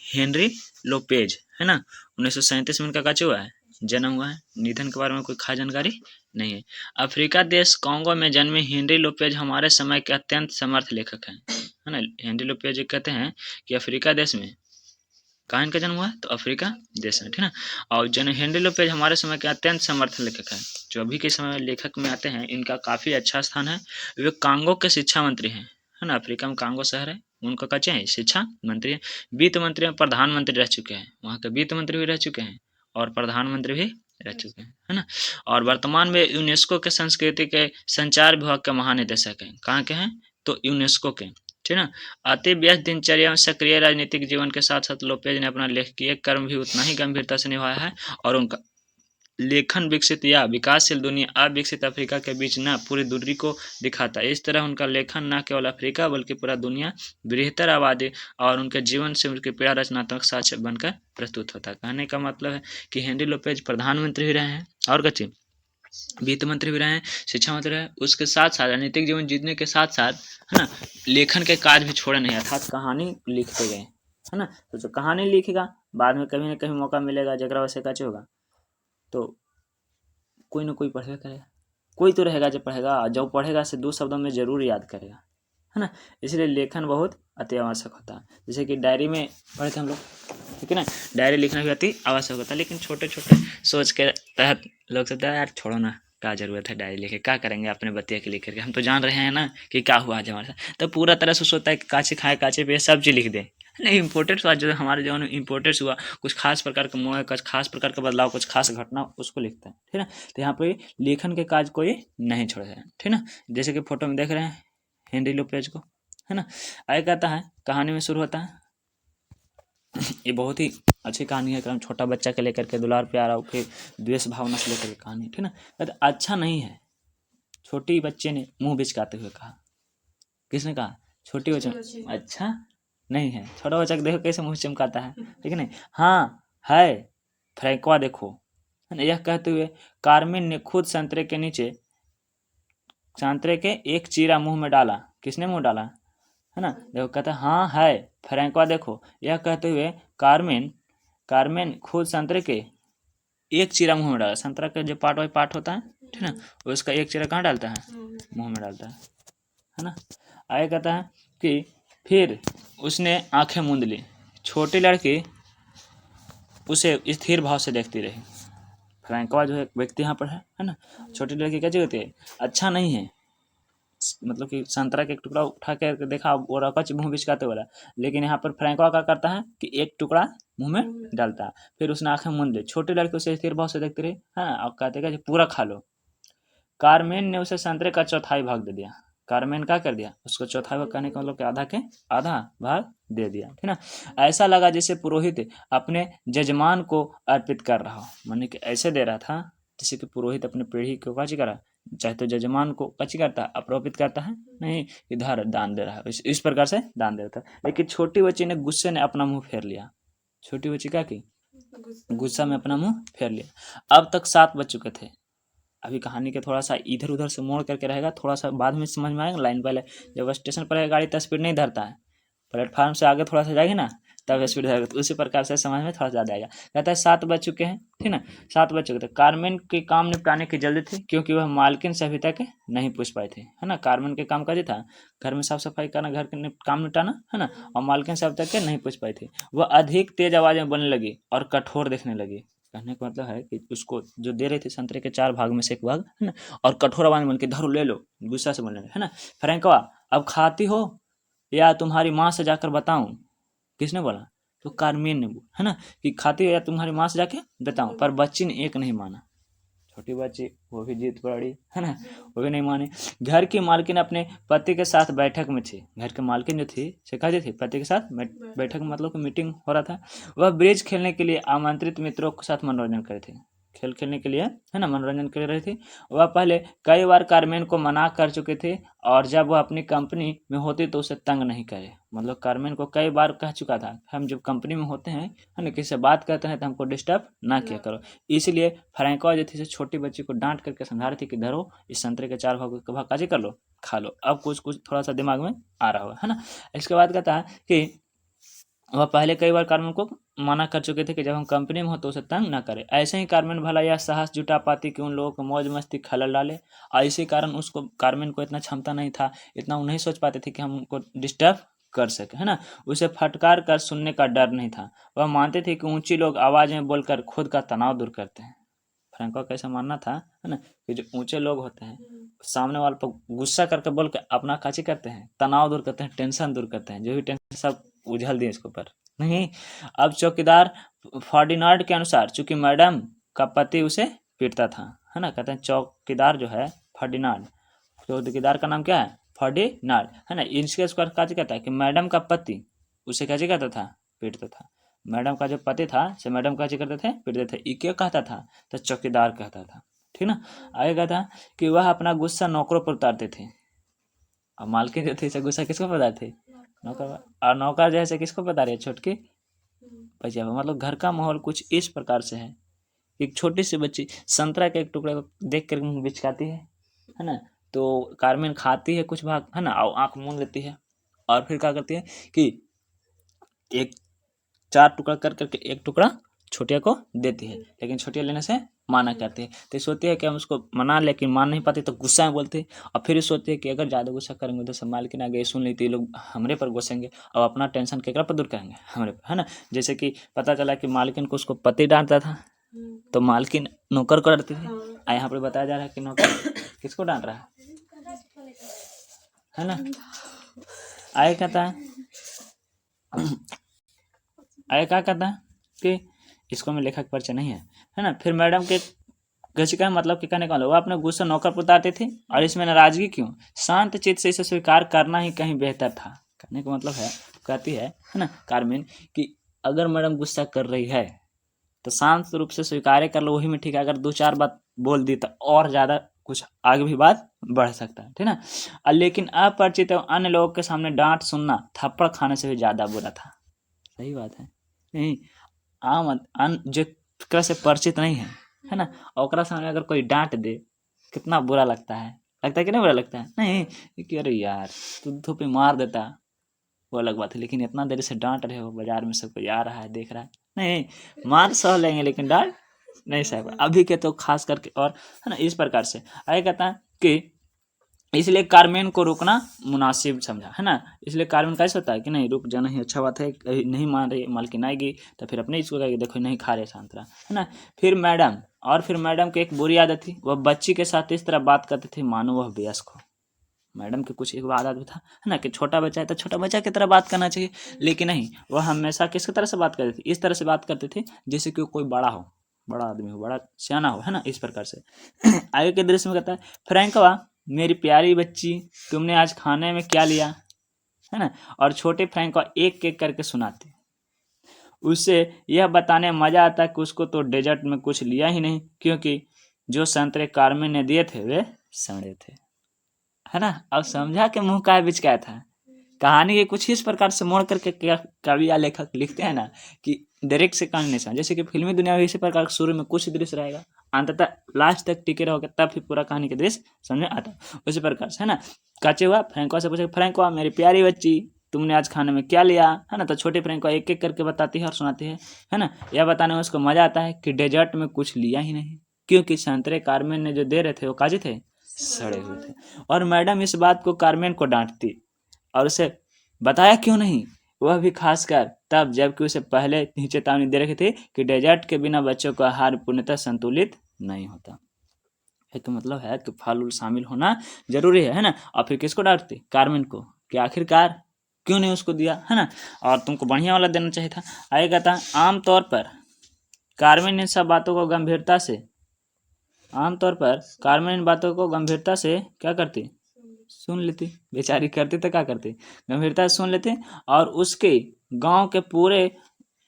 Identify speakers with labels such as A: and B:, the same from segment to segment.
A: Henry Lopez, है ना। 1937 में इनका क्या हुआ है, जन्म हुआ है। निधन के बारे में कोई खास जानकारी नहीं है। अफ्रीका देश कांगो में जन्मे हेनरी लोपेज हमारे समय के अत्यंत समर्थ लेखक हैं, है ना। हेनरी लोपेज कहते हैं कि अफ्रीका देश में कहाँ इनका जन्म हुआ है, तो अफ्रीका देश में, ठीक है। और जन हेनरी लोपेज हमारे समय के अत्यंत समर्थ लेखक हैं। जो अभी के समय में लेखक में आते हैं, इनका काफ़ी अच्छा स्थान है। वे कांगो के शिक्षा मंत्री हैं, है ना। अफ्रीका में कांगो शहर है, उनका कच्चे हैं शिक्षा मंत्री हैं, वित्त मंत्री और प्रधानमंत्री रह चुके हैं। वहाँ के वित्त मंत्री भी रह चुके हैं और प्रधानमंत्री भी रह चुके हैं, है ना। और वर्तमान में यूनेस्को के संस्कृति के संचार विभाग के महानिदेशक हैं। कहाँ के हैं, तो यूनेस्को के, ठीक है ना। अति व्यस्त दिनचर्या में सक्रिय राजनीतिक जीवन के साथ साथ लोपेज ने अपना लेखकीय कर्म भी उतना ही गंभीरता से निभाया है और उनका लेखन विकसित या विकासशील दुनिया अविकसित अफ्रीका के बीच न पूरी दूरी को दिखाता है। इस तरह उनका लेखन न केवल अफ्रीका बल्कि पूरा दुनिया बृहत्तर आबादी और उनके जीवन से उनकी पीड़ा रचनात्मक साक्ष्य बनकर प्रस्तुत होता है। कहने का मतलब है कि हेनरी लोपेज प्रधानमंत्री भी रहे हैं और कच्चे वित्त मंत्री भी रहे हैं, शिक्षा मंत्री रहे, उसके साथ साथ राजनीतिक जीवन जीतने के साथ साथ, है ना, लेखन के काज भी छोड़े नहीं, अर्थात कहानी लिखते गए, है ना। तो जो कहानी लिखेगा बाद में कभी ना कभी मौका मिलेगा, जगरा वैसे का होगा तो कोई ना कोई पढ़ेगा करेगा, कोई तो रहेगा जो पढ़ेगा, जब पढ़ेगा से 2 शब्दों में जरूर याद करेगा, है ना। इसलिए लेखन बहुत अति आवश्यक होता है। जैसे कि डायरी में पढ़े थे हम लोग, ठीक है ना, डायरी लिखना भी अति आवश्यक होता है। लेकिन छोटे छोटे सोच के तहत लोग सोचते हैं यार छोड़ो ना, क्या जरूरत है डायरी लिखे, क्या करेंगे अपने बतिया के लिख करके, हम तो जान रहे हैं ना कि क्या हुआ आज हमारे साथ। तो पूरा तरह से सोचता है कि काचे खाए काचे पे सब चीज़ लिख दें, नहीं इम्पोर्टेंट हुआ जो हमारे जीवन में इम्पोर्टेंट हुआ, कुछ खास प्रकार का मोह, कुछ खास प्रकार का बदलाव, कुछ खास घटना, उसको लिखता है, ठीक है ना। तो यहाँ पे लेखन के काज कोई नहीं छोड़ है, ठीक है ना। जैसे कि फोटो में देख रहे हैं हेनरी लोपेज को, है ना। आगे कहता है कहानी में शुरू होता है, ये बहुत ही अच्छी कहानी है, एकदम छोटा बच्चा के लेकर के दुलार प्यार और फिर द्वेष भावना से लेकर के कहानी, ठीक है ना। तो अच्छा नहीं है, छोटी बच्चे ने मुंह बिचकाते हुए कहा। किसने कहा, छोटी बच्चे, अच्छा नहीं है। छोटा बच्चा देखो कैसे मुंह चमकाता है, ठीक है नहीं, हाँ है, फ्रैंकवा देखो, है ना। यह कहते हुए कार्मेन ने खुद संतरे के नीचे संतरे के एक चीरा मुंह में डाला। किसने मुंह डाला, है ना। देखो कहता है हाँ है, फ्रैंकवा देखो। यह कहते हुए कार्मेन खुद संतरे के एक चीरा मुंह में डाला। संतरा का जो पार्ट होता है, ठीक है ना, उसका एक चीरा कहाँ डालता है, मुंह में डालता है ना। आगे कहता है कि फिर उसने आंखें मूंद ली। छोटी लड़की उसे स्थिर भाव से देखती रही। फ्रैंकवा जो है व्यक्ति यहाँ पर है ना। छोटी लड़की कैसी होती है, अच्छा नहीं है, मतलब कि संतरा के एक टुकड़ा उठा कर देखा और अकच मुंह बिचकाते वाला, लेकिन यहाँ पर फ्रैंकवा क्या करता है कि एक टुकड़ा मुंह में डालता है। फिर उसने आंखें मूंद ली। छोटी लड़की उसे स्थिर भाव से देखती रही, हाँ, और कहते कि पूरा खा लो। कार्मेन ने उसे संतरे का चौथाई भाग दे दिया। कार्मेन क्या कर दिया, उसको चौथाई भाग कहने का मतलब कि आधा भाग दे दिया, ठीक ना। ऐसा लगा जैसे पुरोहित अपने जजमान को अर्पित कर रहा हो, माने कि ऐसे दे रहा था जैसे कि पुरोहित अपने पीढ़ी को काची करा, चाहे तो जजमान को काची करता है, अप्रोपित करता है, नहीं इधर दान दे रहा है, इस प्रकार से दान दे रहा था। लेकिन छोटी बच्ची ने गुस्से ने अपना मुंह फेर लिया। छोटी बच्ची क्या की, गुस्सा में अपना मुंह फेर लिया। अब तक 7 बज चुके थे। अभी कहानी के थोड़ा सा इधर उधर से मोड़ करके रहेगा, थोड़ा सा बाद में समझ में आएगा। लाइन पहले जब स्टेशन पर गाड़ी तो स्पीड नहीं धरता है, प्लेटफार्म से आगे थोड़ा सा जाएगी ना तब स्पीड धरेगा, तो उसी प्रकार से समझ में थोड़ा ज़्यादा आएगा। कहता है 7 बज चुके हैं, ठीक ना, 7 बज चुके थे। कार्मेन के काम निपटाने की जल्दी थी क्योंकि वह मालकिन से अभी तक नहीं पूछ पाए थे, है ना। कार्मेन के काम का था घर में साफ सफाई करना, घर के काम निपटाना, है ना, और मालकिन से अभी तक नहीं पूछ पाए थे। वह अधिक तेज आवाज में बोलने लगी और कठोर देखने लगी। कहने का मतलब है कि उसको जो दे रहे थे संतरे के 4 भाग में से एक भाग, है ना, और कठोर आवाज में बोल के धरो ले लो, गुस्सा से बोलने लगे, है ना। फ्रैंकवा अब खाती हो या तुम्हारी माँ से जाकर बताऊं। किसने बोला, तो कार्मेन ने बोला, है ना, कि खाती हो या तुम्हारी माँ से जाके बताऊं। पर बच्ची ने एक नहीं माना। छोटी बच्ची वो भी जीत पड़ी, है ना, वो भी नहीं माने। घर की मालकिन अपने पति के साथ बैठक में थी। घर की मालकिन जो थी सिखाती थी, पति के साथ बैठक मतलब कि मीटिंग हो रहा था। वह ब्रिज खेलने के लिए आमंत्रित मित्रों के साथ मनोरंजन करे थे। खेल खेलने के लिए, है ना, मनोरंजन कर रही थी। वह पहले कई बार कार्मेन को मना कर चुके थे और जब वह अपनी कंपनी में होती तो उसे तंग नहीं करे। मतलब कार्मेन को कई बार कह चुका था हम जब कंपनी में होते हैं, है ना, किसी से बात करते हैं तो हमको डिस्टर्ब ना किया करो। इसलिए फ्रैंकवा जो थी छोटी बच्ची को डांट करके समझा रही थी कि धरो इस संतरे के 4 भाग काजी कर लो, खा लो। अब कुछ कुछ थोड़ा सा दिमाग में आ रहा होगा, है ना। इसके बाद कहता है कि वह पहले कई बार कार्मेन को मना कर चुके थे कि जब हम कंपनी में हो तो उसे तंग ना करे। ऐसे ही कार्मेन भला यह साहस जुटा पाती कि उन लोगों को मौज मस्ती खलल डाले, और इसी कारण उसको कार्मेन को इतना क्षमता नहीं था, इतना वो नहीं सोच पाते थे कि हम उनको डिस्टर्ब कर सके, है ना। उसे फटकार कर सुनने का डर नहीं था। वह मानते थे कि ऊंची लोग आवाज में बोलकर खुद का तनाव दूर करते हैं। फ्रैंको का ऐसा मानना था, है ना, कि जो ऊंचे लोग होते हैं सामने वाले पर गुस्सा करके बोल के अपना काची करते हैं, तनाव दूर करते हैं, टेंशन दूर करते हैं, जो भी टेंशन सब उझल दिए इसके ऊपर। नहीं, अब चौकीदार फर्डिनांड के अनुसार चूंकि मैडम का पति उसे पीटता था, है ना, कहते हैं चौकीदार जो है फर्डिनांड, चौकीदार का नाम क्या है, फर्डिनांड, है ना, इसके उसका काजी कहता है कि मैडम का पति उसे कैसे कहता था, पीटता था। मैडम का जो पति था से मैडम कैसे करते थे, पीटते थे। ई क्यों कहता था, तो चौकीदार कहता था, ठीक ना। आगे कहता कि वह अपना गुस्सा नौकरों पर उतारते थे। अब मालकिन जो थे गुस्सा किसको बता थे, नौकर। और नौकर जैसे किसको बता रहे, छोटकी बच्चे। मतलब घर का माहौल कुछ इस प्रकार से है। एक छोटी सी बच्ची संतरा के एक टुकड़े को देख कर बिचकाती है ना, तो कारमेन खाती है कुछ भाग, है ना, और आंख मूंद लेती है, और फिर क्या करती है कि एक 4 टुकड़ा कर करके एक टुकड़ा छोटिया को देती है, लेकिन छोटिया लेने से माना करती है। तो सोचती है कि हम उसको मना, लेकिन मान नहीं पाती, तो गुस्सा में बोलती है। और फिर सोचती है कि अगर ज़्यादा गुस्सा करेंगे तो सब मालकिन आगे सुन लेती है, लोग हमरे पर गुस्सेंगे और अपना टेंशन केकरा पर दूर करेंगे, हमरे पर, है ना। जैसे कि पता चला कि मालकिन को उसको पति डांटता था, तो मालकिन नौकर को डांटती थी। और यहाँ पर बताया जा रहा है कि नौकर किसको डांट रहा है ना। आगे कहता है, आगे क्या कहता है कि इसको में लेखक परिचय नहीं है ना। फिर मैडम के कैसे का मतलब कि कहने का वो अपने गुस्सा नौकर पर उतारते थे, और इसमें नाराजगी क्यों, शांत चित्त से इसे स्वीकार करना ही कहीं बेहतर था। कहने का मतलब है, कहती है ना कारमेन, कि अगर मैडम गुस्सा कर रही है तो शांत रूप से स्वीकार कर लो, वही में ठीक है। अगर 2-4 बात बोल दी तो और ज़्यादा कुछ आगे भी बात बढ़ सकता है, ठीक ना। लेकिन अपरिचित एवं अन्य लोगों के सामने डांट सुनना थप्पड़ खाने से भी ज़्यादा बुरा था। सही बात है। नहीं, आम जेकरा से परिचित नहीं है ना, ओकरा सामने अगर कोई डांट दे कितना बुरा लगता है, लगता है कि नहीं बुरा लगता है। नहीं कि अरे यार तू धूप में मार देता, वो अलग बात है, लेकिन इतना देर से डांट रहे हो, बाजार में सब कोई आ रहा है देख रहा है, नहीं, मार सह लेंगे लेकिन डांट नहीं सह। अभी के तो खास करके, और है ना, इस प्रकार से आगे कहता है कि इसलिए कारमेन को रुकना मुनासिब समझा, है ना। इसलिए कारमेन कैसे होता है कि नहीं रुक जाना ही अच्छा बात है, नहीं मान रही मालकिन आएगी तो फिर अपने इसको कहेगी देखो नहीं खा रहे संतरा, है ना। फिर मैडम की एक बुरी आदत थी, वह बच्ची के साथ इस तरह बात करती थी मानो वह वयस्क हो। मैडम की कुछ एक आदत भी था, है ना, कि छोटा बच्चा है तो छोटा बच्चा की तरह बात करना चाहिए, लेकिन नहीं, वह हमेशा किसकी तरह से बात करती थी, इस तरह से बात करती थी जैसे कि कोई बड़ा हो, बड़ा आदमी हो, बड़ा सियाना हो, है ना, इस प्रकार से। आगे के दृश्य में कहता है, फ्रैंकवा मेरी प्यारी बच्ची तुमने आज खाने में क्या लिया, है ना। और छोटे फ्रैंकवा एक एक करके सुनाते, उससे यह बताने में मजा आता है कि उसको तो डेजर्ट में कुछ लिया ही नहीं, क्योंकि जो संतरे कारमेन ने दिए थे वे सड़े थे, है ना। अब समझा के मुंह का बिचकाया था। कहानी के कुछ इस प्रकार से मोड़ करके कवि या लेखक लिखते हैं ना, कि डायरेक्ट से कहानी नहीं समझ। जैसे कि फिल्मी दुनिया में इसी प्रकार शुरू में कुछ दृश्य रहेगा, अंततः लास्ट तक टिके रहोगे तब फिर पूरा कहानी के दृश्य समझ में आता है, उसी प्रकार से, है ना। काचे हुआ फ्रैंकवा से पूछे, फ्रैंकवा मेरी प्यारी बच्ची तुमने आज खाने में क्या लिया, है ना। तो छोटी फ्रैंकवा एक एक करके बताती है और सुनाती है ना। यह बताने में उसको मजा आता है कि डेजर्ट में कुछ लिया ही नहीं, क्योंकि संतरे कारमेन ने जो दे रहे थे वो काजे थे, सड़े हुए थे। और मैडम इस बात को कारमेन को डांटती और उसे बताया क्यों नहीं, वह भी खासकर तब जबकि उसे पहले ही चेतावनी दे रखी थी कि डेजर्ट के बिना बच्चों का आहार पूर्णतः संतुलित नहीं होता। एक मतलब है कि फल उल शामिल होना जरूरी है ना। और फिर किसको डांटती, कारमेन को, कि आखिरकार क्यों नहीं उसको दिया, है ना, और तुमको बढ़िया वाला देना चाहिए था। आएगा था आमतौर पर कारमेन इन सब बातों को गंभीरता से, आमतौर पर कारमेन इन बातों को गंभीरता से क्या करती, सुन लेती, बेचारी करती तो क्या करती, गंभीरता से सुन लेती। और उसके गांव के पूरे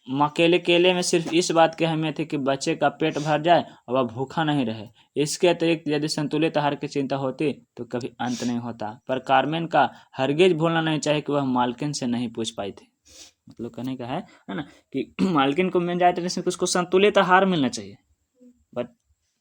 A: मकेले केले में सिर्फ इस बात की अहमियत है कि बच्चे का पेट भर जाए और वह भूखा नहीं रहे। इसके अतिरिक्त यदि संतुलित आहार की चिंता होती तो कभी अंत नहीं होता। पर कारमेन का हरगिज भूलना नहीं चाहिए कि वह मालकिन से नहीं पूछ पाई थी। मतलब कहने का है ना, कि मालकिन को मिल जाए तो जैसे उसको संतुलित आहार मिलना चाहिए, बट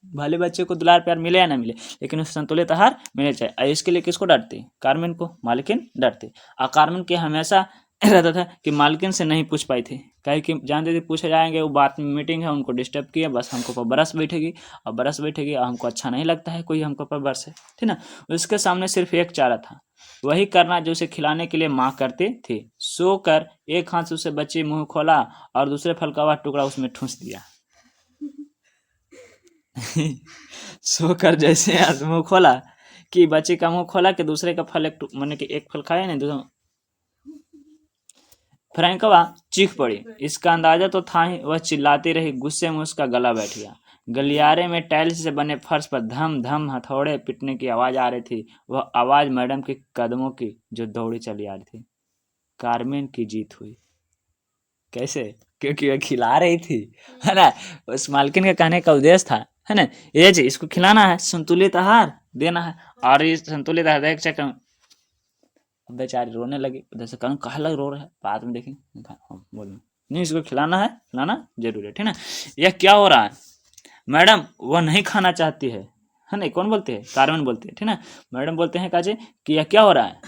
A: भले बच्चे को दुलार प्यार मिले या ना मिले, लेकिन उसे संतुलित आहार मिलना चाहिए। इसके लिए किसको डांटती, कारमेन को मालकिन डांटती। और कारमेन की हमेशा रहता था कि मालकिन से नहीं पूछ पाई थी, कहे कि जानते थे पूछे जाएंगे, वो बात में मीटिंग है, उनको डिस्टर्ब किया, बस हमको पर बरस बैठेगी और बरस बैठेगी और हमको अच्छा नहीं लगता है कोई हमको पर बरसे, ठीक ना। उसके सामने सिर्फ एक चारा था, वही करना जो उसे खिलाने के लिए माँ करती थी। सोकर एक हाथ से उसे बच्ची मुंह खोला और दूसरे फल का वह टुकड़ा उसमें ठूंस दिया। सोकर जैसे हाथ मुंह खोला कि बच्ची का मुंह खोला कि दूसरे का फल मैंने कि एक फल खाया नहीं, दूसरा फ्रैंकवा चीख पड़ी। इसका अंदाजा तो था ही, वह चिल्लाती रही। गुस्से में उसका गला बैठ गया। गलियारे में टाइल्स से बने फर्श पर धम धम हथौड़े पीटने की आवाज आ रही थी। वह आवाज मैडम के कदमों की, जो दौड़ी चली आ रही थी। कारमेन की जीत हुई। कैसे? क्योंकि वह खिला रही थी, है ना। उस मालकिन के कहने का उद्देश्य था, है ना, ये जी इसको खिलाना है, संतुलित आहार देना है। और ये संतुलित आहार देख चक्कर बेचारी रोने लगी। उधर से कहूँ कहा लग रो रहा है, बाद में देखेंगे। हाँ, बोलो नहीं, इसको खिलाना है, खिलाना जरूरी है, ठीक ना। यह क्या हो रहा है मैडम? वह नहीं खाना चाहती है ना। कौन बोलते हैं? कारमेन बोलते हैं, ठीक ना। मैडम बोलते हैं काजे कि यह क्या हो रहा है,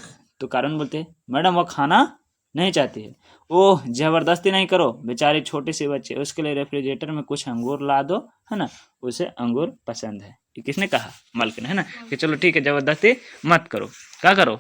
A: तो कारमेन बोलते हैं मैडम वह खाना नहीं चाहती है। ओह, जबरदस्ती नहीं करो, बेचारी छोटी सी बच्ची, उसके लिए रेफ्रिजरेटर में कुछ अंगूर ला दो, है ना, उसे अंगूर पसंद है। ये किसने कहा? मालकिन, है ना, कि चलो ठीक है, जबरदस्ती मत करो। क्या करो?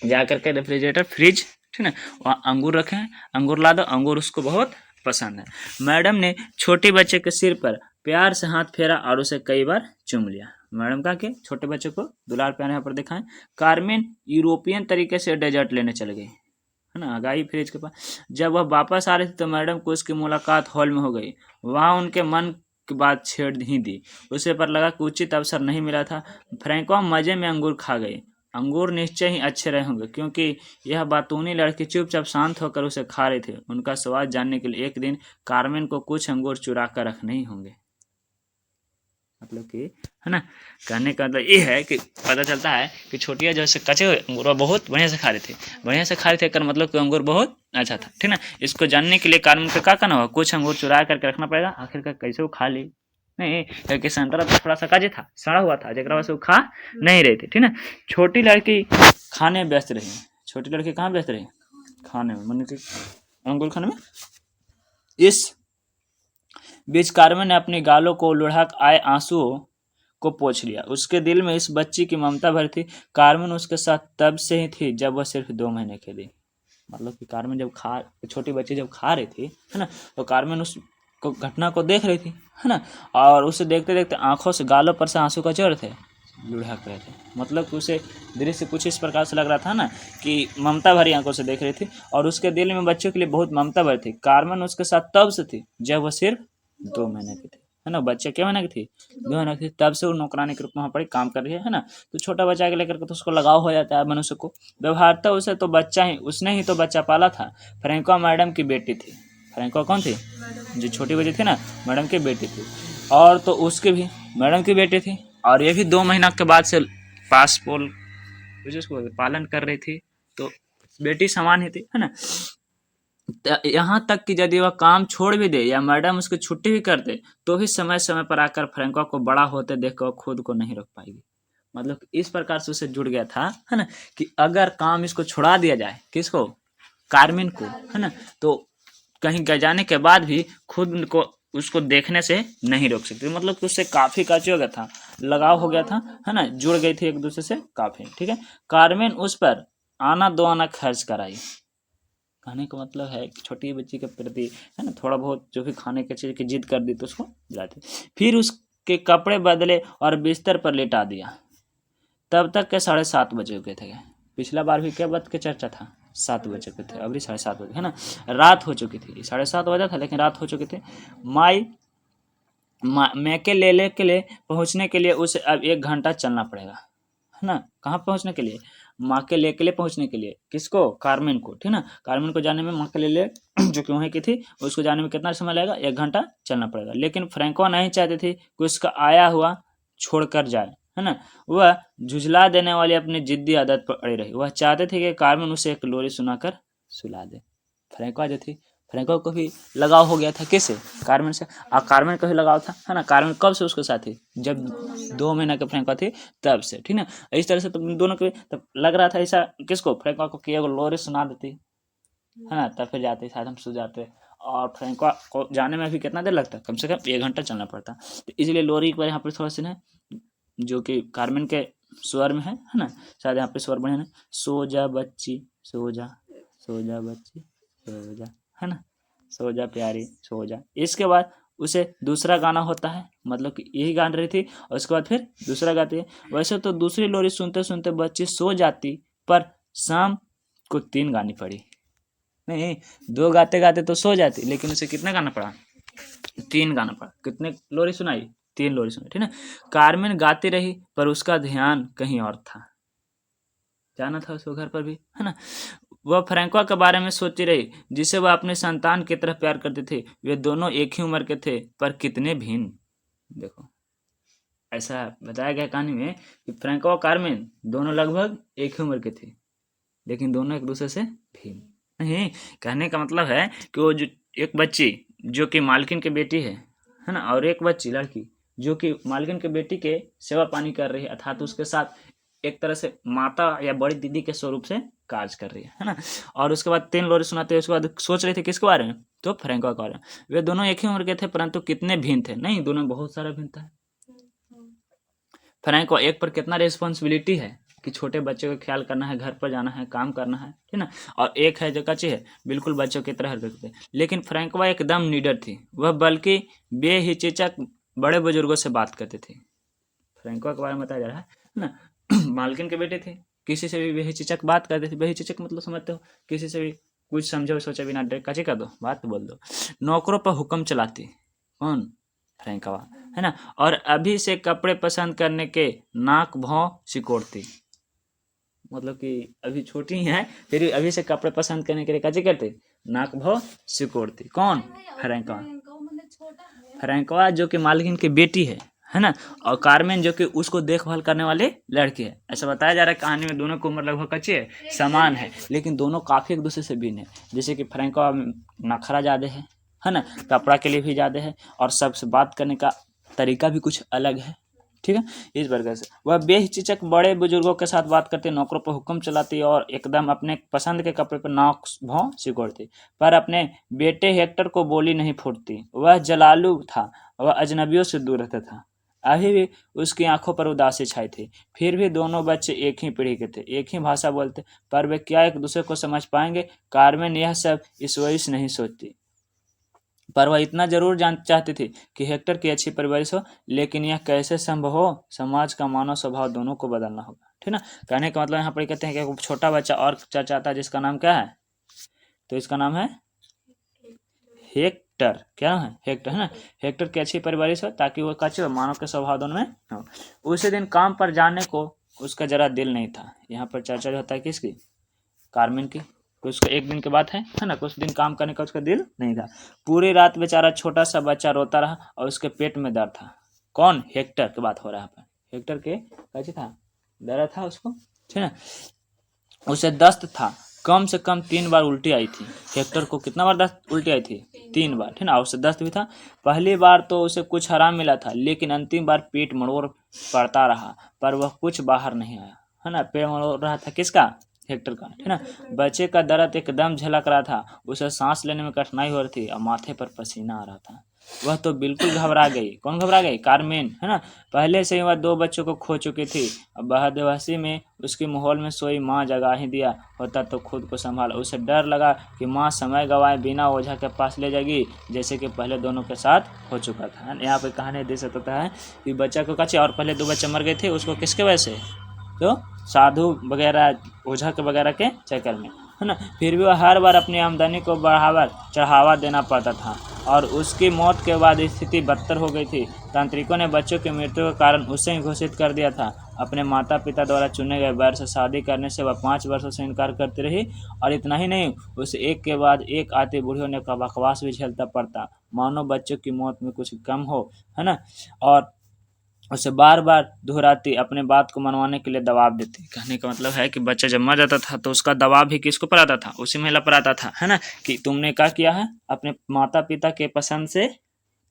A: जा करके रेफ्रिजरेटर, फ्रिज, ठीक है, वहाँ अंगूर रखे हैं, अंगूर ला दो, अंगूर उसको बहुत पसंद है। मैडम ने छोटे बच्चे के सिर पर प्यार से हाथ फेरा और उसे कई बार चूम लिया। मैडम का के छोटे बच्चे को दुलार प्यार यहाँ पर दिखाएं। कारमेन यूरोपियन तरीके से डेजर्ट लेने चल गई, है ना, गई फ्रिज के पास। जब वह वापस आ रही थी तो मैडम को उसकी मुलाकात हॉल में हो गई। वहाँ उनके मन की बात छेड़ ही दी। उसे पर लगा कि उचित अवसर नहीं मिला था। फ्रैंकवा मजे में अंगूर खा गई। अंगूर निश्चय ही अच्छे रहे होंगे, क्योंकि यह बातूनी लड़की चुपचाप शांत होकर उसे खा रही थी। उनका स्वाद जानने के लिए एक दिन कारमेन को कुछ अंगूर चुरा कर रखने ही होंगे। मतलब कि, है ना, कहने का मतलब ये है कि पता चलता है कि छोटिया जो है कचे हुए अंगूर बहुत बढ़िया से खा रहे थे, बढ़िया से खा रहे थे, कर मतलब कि अंगूर बहुत अच्छा था, ठीक ना। इसको जानने के लिए कारमेन को क्या करना होगा? कुछ अंगूर चुरा करके रखना पड़ेगा। आखिरकार कैसे वो खा ली? नहीं, क्योंकि संतरा तो थोड़ा सा काजे था, सड़ा हुआ था, जगह से वो खा नहीं रही थी, ठीक ना। छोटी लड़की खाने में व्यस्त रही। छोटी लड़की कहाँ व्यस्त रही? खाने में, मतलब कि अंगूर खाने में। इस बीच कारमेन ने अपने गालों को लुढ़क आए आंसुओं को पोंछ लिया। उसके दिल में इस बच्ची की ममता भरी थी। कारमेन उसके साथ तब से ही थी जब वह सिर्फ 2 महीने की थी। मतलब कि कारमेन जब छोटी बच्ची जब खा रही थी, है ना, तो कारमेन उस घटना को देख रही थी, है ना, और उसे देखते देखते आंखों से, गालों पर से आंसू कचोर थे, लुढ़क रहे थे। मतलब कि उसे दृश्य कुछ इस प्रकार से लग रहा था ना कि ममता भरी आंखों से देख रही थी, और उसके दिल में बच्चों के लिए बहुत ममता भरी थी। कारमेन उसके साथ तब से थी जब वह सिर्फ 2 महीने की थी, है ना। बच्चे क्या महीने की थी? 2 महीने की थी। तब से वो नौकरानी के रूप में वहाँ पर काम कर रही है ना। तो छोटा बच्चा के लेकर के तो उसको लगाव हो जाता है मनुष्य को। व्यवहारता उसे तो बच्चा ही, उसने ही तो बच्चा पाला था। फ्रैंकोआ मैडम की बेटी थी। फ्रैंकोआ कौन थी? जो छोटी बच्ची थी ना, मैडम की बेटी थी। और तो उसकी भी मैडम की बेटी थी, और ये भी 2 महीना के बाद से पासपोर्ट उसको पालन कर रही थी, तो बेटी समान ही थी, है ना। यहाँ तक कि यदि वह काम छोड़ भी दे या मैडम उसकी छुट्टी भी कर दे, तो भी समय समय पर आकर फ्रैंकोआ को बड़ा होते देखकर वह खुद को नहीं रोक पाएगी। मतलब इस प्रकार से उसे जुड़ गया था, है ना, कि अगर काम इसको छुड़ा दिया जाए, किसको? कारमिन को, है ना, तो कहीं जाने के बाद भी खुद को उसको देखने से नहीं रोक सकती। मतलब कि उससे काफी काची हो गया था, लगाव हो गया था, है ना, जुड़ गई थी एक दूसरे से काफी, ठीक है। कारमेन उस पर आना दो आना खर्च कराई। कहने का मतलब है कि छोटी बच्ची के प्रति, है ना, थोड़ा बहुत जो भी खाने की चीज की जिद कर दी तो उसको दिलाती। फिर उसके कपड़े बदले और बिस्तर पर लेटा दिया। तब तक के 7:30 बजे हो गए थे। पिछला बार भी क्या बात के चर्चा था? 7 बजे के थे, अभी 7:30 बजे, है ना। रात हो चुकी थी, 7:30 बजा था लेकिन रात हो चुकी थी। माई मैके लेले के लिए पहुंचने के लिए उसे अब 1 घंटा चलना पड़ेगा, है ना। कहाँ पहुंचने के लिए? माँ के ले के लिए पहुंचने के लिए। किसको? कारमेन को, ठीक ना। कारमेन को जाने में माँ के ले जो कि वहीं की थी, उसको जाने में कितना समय लगेगा? 1 घंटा चलना पड़ेगा। लेकिन फ्रैंको नहीं चाहती थी कि उसका आया हुआ छोड़कर जाए, है ना। वह झुझला देने वाली अपनी जिद्दी आदत पर अड़ी रही। वह चाहते थे कि कारमेन उसे एक लोरी सुनाकर सुला दे। फ्रैंको जो थी, फ्रैंको को भी लगाव हो गया था किससे? कारमेन से। और कारमेन को भी लगाव था, है ना। कारमेन कब से उसके साथ थी? जब 2 महीना के फ्रैंको थी तब से, ठीक ना। इस तरह से तुम दोनों को तब लग रहा था ऐसा किसको? फ्रैंको को कि एगो लोरी सुना देती, है ना, तब फिर जाते शायद हम सो जाते। और फ्रैंकवा को जाने में भी कितना देर लगता, कम से कम 1 घंटा चलना पड़ता। तो इसलिए लोरी पर यहाँ पर थोड़ा सा है जो कि कार्मेन के स्वर में है ना, शायद यहाँ पे स्वर बने ना, सो जा बच्ची सो जा, सो जा बच्ची सो जा, है ना, सो जा प्यारी सो जा। इसके बाद उसे दूसरा गाना होता है, मतलब कि यही गा रही थी और उसके बाद फिर दूसरा गाती है। वैसे तो दूसरी लोरी सुनते सुनते बच्ची सो जाती, पर शाम को 3 गानी पड़ी। नहीं, 2 गाते गाते तो सो जाती, लेकिन उसे कितना गाना पड़ा, 3 गाना पड़ा। कितने लोरी सुनाई, 3 लोरी सुनाई, ठीक ना। कार्मेन गाती रही पर उसका ध्यान कहीं और था, जाना था उसको घर पर भी, है ना। वह फ्रैंकोआ के बारे में सोचती रही, जिसे वह अपने संतान की तरह प्यार करते थे। वे दोनों एक ही उम्र के थे, पर कितने भिन्न। देखो, ऐसा बताया गया कहानी में कि फ्रैंकोआ और कार्मेन दोनों लगभग एक ही उम्र के थे, लेकिन दोनों एक दूसरे से भिन्न नहीं। कहने का मतलब है कि वो जो एक बच्ची जो कि मालकिन की बेटी है ना, और एक बच्ची लड़की जो कि मालकिन की बेटी के सेवा पानी कर रही है, अर्थात उसके साथ एक तरह से माता या बड़ी दीदी के स्वरूप से कार्य कर रही है ना। और उसके बाद 3 लोरी सुनाते हैं, उसके बाद सोच रहे थे किसके बारे में, तो फ्रैंकोआ के बारे में। वे दोनों एक ही उम्र के थे, परंतु कितने भिन्न थे, नहीं दोनों बहुत सारा भिन्न था। फ्रैंकोआ एक पर कितना रिस्पॉन्सिबिलिटी है कि छोटे बच्चे का ख्याल करना है, घर पर जाना है, काम करना है, ठीक ना। और एक है जो कच्ची है, बिल्कुल बच्चों की तरह हरकत करते। लेकिन फ्रैंकोआ एकदम निडर थी, वह बल्कि बेहिचक बड़े बुजुर्गों से बात करते थे। फ्रैंकोआ के बारे में बताया जा रहा है ना। मालकिन के बेटे थे, किसी से भी बेहिचक बात करते थे। बेहिचक मतलब समझते हो, किसी से भी कुछ समझे सोचे बिना डरे कची कर दो, बात बोल दो। नौकरों पर हुक्म चलाती, कौन, फ्रैंकोआ, है ना। और अभी से कपड़े पसंद करने के नाक भौं सिकोड़ती, मतलब कि अभी छोटी हैं फिर भी अभी से कपड़े पसंद करने के लिए कची करते, नाक भौं सिकोड़ती। कौन, फ्रैंकोआ। फ्रैंकोआ जो कि मालकिन की बेटी है ना। और कार्मेन जो कि उसको देखभाल करने वाली लड़की है। ऐसा बताया जा रहा है कहानी में दोनों की उम्र लगभग कच्ची है, समान है, लेकिन दोनों काफ़ी एक दूसरे से भिन्न है। जैसे कि फ्रैंकोआ नखरा ज़्यादा है ना, कपड़ा के लिए भी ज़्यादा है, और सबसे बात करने का तरीका भी कुछ अलग है, ठीक है। इस प्रकार से वह बेहिचक बड़े बुजुर्गों के साथ बात करती, नौकरों पर हुक्म चलाती और एकदम अपने पसंद के कपड़े पर नाक भौं सिकोड़ती, पर अपने बेटे हेक्टर को बोली नहीं फूटती। वह जलालू था, वह अजनबियों से दूर रहता था। अभी भी उसकी आंखों पर उदासी छाई थी। फिर भी दोनों बच्चे एक ही पीढ़ी के थे, एक ही भाषा बोलते, पर वे क्या एक दूसरे को समझ पाएंगे। कार्मेन यह सब इस वजह से नहीं सोचती, पर वह इतना जरूर जान चाहती थी कि हेक्टर की अच्छी परवरिश हो। लेकिन यह कैसे संभव हो, समाज का मानव स्वभाव दोनों को बदलना होगा, ठीक ना। कहने का मतलब यहाँ पर कहते हैं कि छोटा बच्चा और चाहता है, जिसका नाम क्या है, तो इसका नाम है हेक्टर। क्या नाम है, हेक्टर, है ना। हेक्टर की अच्छी परवरिश हो ताकि वो कच्चे मानव के स्वभाव दोनों में हो। उसी दिन काम पर जाने को उसका जरा दिल नहीं था। यहाँ पर चर्चा जो होता है किसकी, कार्मेन की। कुछ एक दिन के बाद है ना, कुछ दिन काम करने का उसका दिल नहीं था। पूरी रात बेचारा छोटा सा बच्चा रोता रहा और उसके पेट में दर्द था। कौन, हेक्टर की बात हो रहा है। हेक्टर के कैसे था, दर्द था उसको, ठीक है। उसे दस्त था, कम से कम 3 बार उल्टी आई थी। हेक्टर को कितना बार दस्त उल्टी आई थी, 3 बार, ठीक ना। उसे दस्त भी था। पहली बार तो उसे कुछ आराम मिला था, लेकिन अंतिम बार पेट मरोड़ पड़ता रहा, पर वह कुछ बाहर नहीं आया, है ना। पेट मरोड़ रहा था किसका, हेक्टर का, ठीक ना। बच्चे का दर्द एकदम झलक रहा था, उसे सांस लेने में कठिनाई हो रही थी और माथे पर पसीना आ रहा था। वह तो बिल्कुल घबरा गई। कौन घबरा गई, कार्मेन, है ना। पहले से ही वह 2 बच्चों को खो चुकी थी। अब बदहवासी में उसके माहौल में सोई माँ जगा ही दिया होता तो खुद को संभाला। उसे डर लगा कि माँ समय गंवाए बिना ओझा के पास ले जाएगी, जैसे कि पहले दोनों के साथ हो चुका था। यहाँ पे कहानी देख सकता है कि बच्चा को कच्चे, और पहले 2 बच्चे मर गए थे, उसको किसके वजह से, तो साधु वगैरह ओझा के वगैरह के चक्कर में, है ना। फिर भी वह हर बार अपनी आमदनी को चढ़ावा देना पड़ता था, और उसकी मौत के बाद स्थिति बदतर हो गई थी। तांत्रिकों ने बच्चों की मृत्यु का कारण उसे ही घोषित कर दिया था। अपने माता पिता द्वारा चुने गए वर से शादी करने से वह 5 वर्षों से इनकार करती रही, और इतना ही नहीं, उसे एक के बाद एक आती बूढ़ियों ने का बकवास भी झेलता पड़ता, मानो बच्चों की मौत में कुछ कम हो, है ना। और उसे बार बार दोहराती, अपने बात को मनवाने के लिए दबाव देती। कहने का मतलब है कि बच्चा जब मर जाता था तो उसका दबाव भी किसको पर आता था, उसी महिला पर आता था, है ना। कि तुमने क्या किया है, अपने माता पिता के पसंद से